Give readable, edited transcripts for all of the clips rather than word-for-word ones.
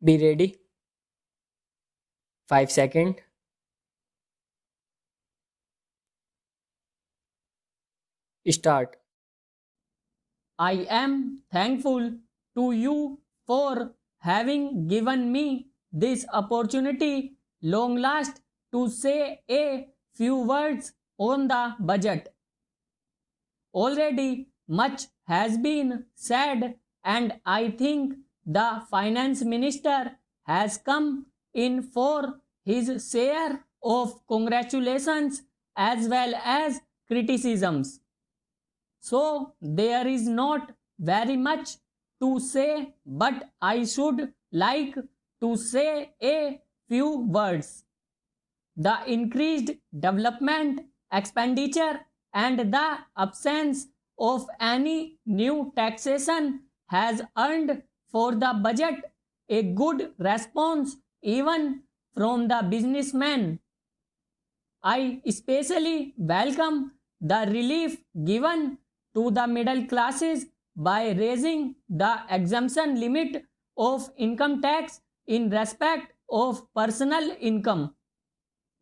Be ready. 5 seconds. Start. I am thankful to you for having given me this opportunity long last to say a few words on the budget. Already much has been said, and I think the finance minister has come in for his share of congratulations as well as criticisms. So there is not very much to say, but I should like to say a few words. The increased development expenditure and the absence of any new taxation has earned for the budget a good response even from the businessmen. I especially welcome the relief given to the middle classes by raising the exemption limit of income tax in respect of personal income.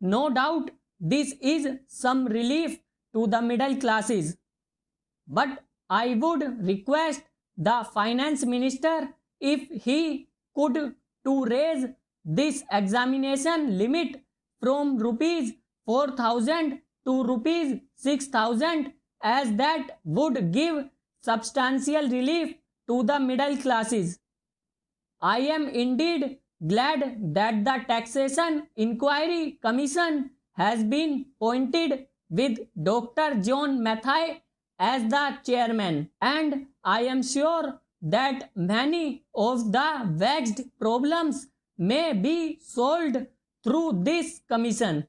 No doubt this is some relief to the middle classes, but I would request the finance minister if he could to raise this examination limit from rupees 4,000 to rupees 6,000, as that would give substantial relief to the middle classes. I am indeed glad that the Taxation Inquiry Commission has been appointed with Dr. John Mathai as the chairman, and I am sure that many of the vexed problems may be solved through this commission.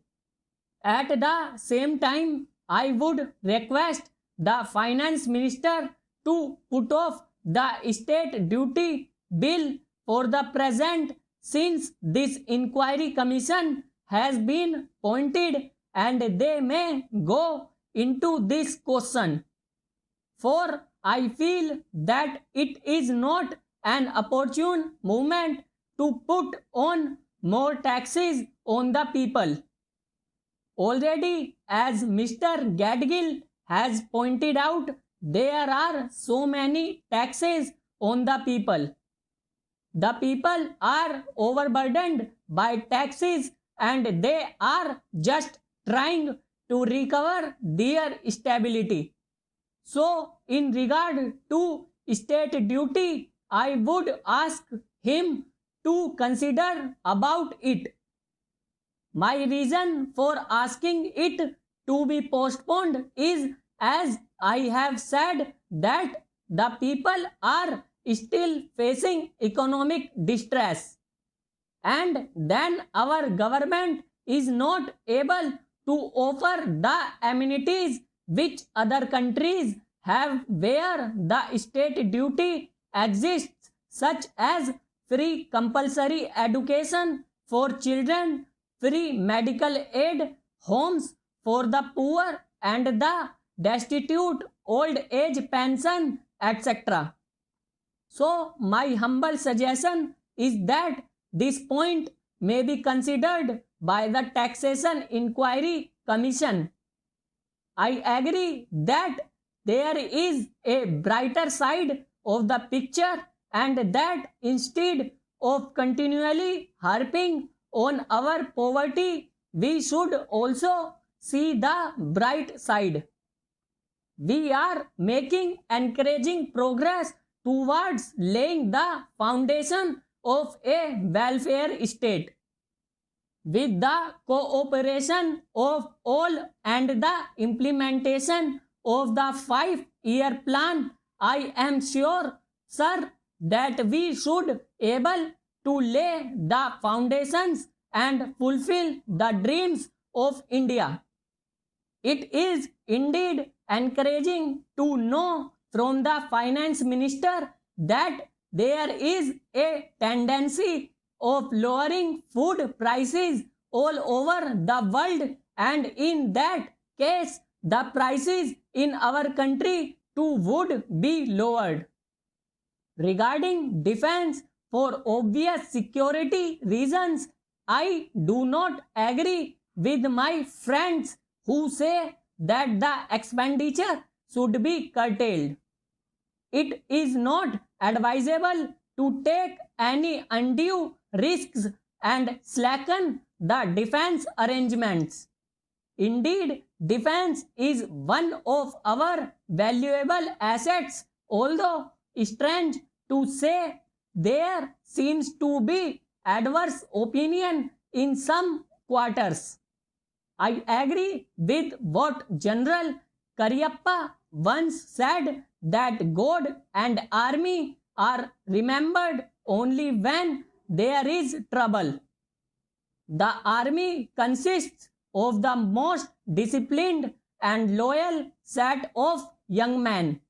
At the same time, I would request the finance minister to put off the state duty bill for the present, since this inquiry commission has been appointed and they may go into this question. For I feel that it is not an opportune moment to put on more taxes on the people. Already, as Mr. Gadgil has pointed out, there are so many taxes on the people. The people are overburdened by taxes and they are just trying to recover their stability. So, in regard to state duty, I would ask him to consider about it. My reason for asking it to be postponed is, as I have said, that the people are still facing economic distress, and then our government is not able to offer the amenities which other countries have where the state duty exists, such as free compulsory education for children, free medical aid, homes for the poor and the destitute, old age pension, etc. So, my humble suggestion is that this point may be considered by the Taxation Inquiry Commission. I agree that there is a brighter side of the picture, and that instead of continually harping on our poverty, we should also see the bright side. We are making encouraging progress towards laying the foundation of a welfare state. With the cooperation of all and the implementation of the 5-year plan, I am sure, sir, that we should able to lay the foundations and fulfill the dreams of India. It is indeed encouraging to know from the finance minister that there is a tendency of lowering food prices all over the world, and in that case the prices in our country too would be lowered. Regarding defense, For obvious security reasons, I do not agree with my friends who say that the expenditure should be curtailed. It is not advisable to take any undue risks and slacken the defense arrangements. Indeed, defense is one of our valuable assets, although strange to say, there seems to be adverse opinion in some quarters. I agree with what General Karyappa once said that God and army are remembered only when there is trouble. The army consists of the most disciplined and loyal set of young men.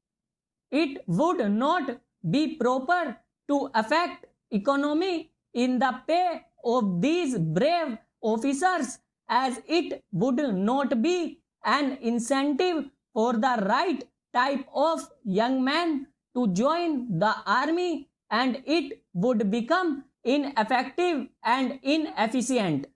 It would not be proper to affect economy in the pay of these brave officers, as it would not be an incentive for the right type of young man to join the army, and it would become ineffective and inefficient.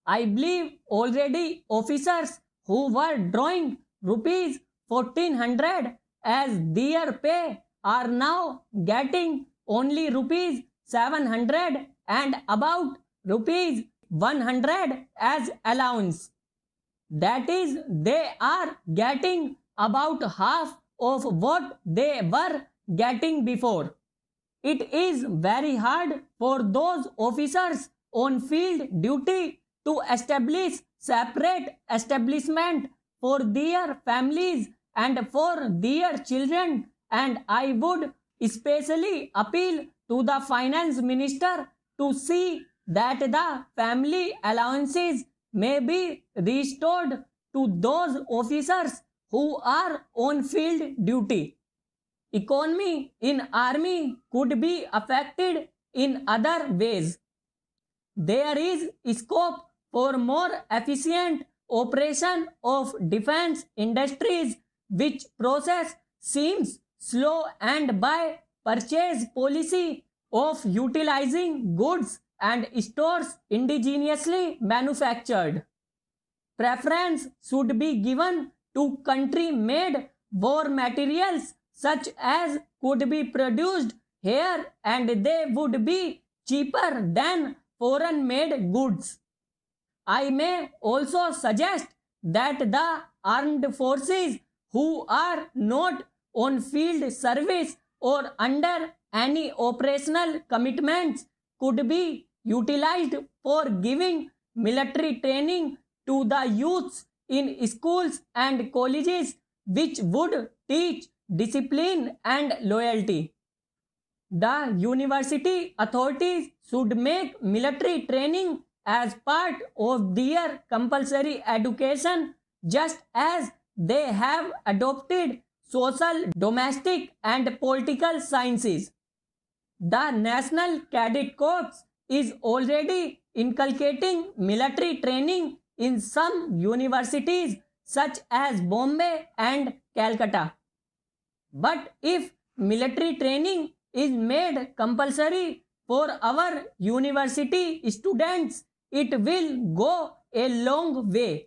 I believe already officers who were drawing rupees 1400 as their pay are now getting only rupees 700 and about rupees 100 as allowance. That is, they are getting about half of what they were getting before. It is very hard for those officers on field duty to establish separate establishment for their families and for their children, and I would especially appeal to the finance minister to see that the family allowances may be restored to those officers who are on field duty. Economy in army could be affected in other ways. There is scope for more efficient operation of defense industries, which process seems slow, and by purchase policy of utilizing goods and stores indigenously manufactured. Preference should be given to country-made war materials such as could be produced here, and they would be cheaper than foreign-made goods. I may also suggest that the armed forces who are not on field service or under any operational commitments could be utilized for giving military training to the youths in schools and colleges, which would teach discipline and loyalty. The university authorities should make military training as part of their compulsory education, just as they have adopted social, domestic, and political sciences. The National Cadet Corps is already inculcating military training in some universities such as Bombay and Calcutta. But if military training is made compulsory for our university students, it will go a long way.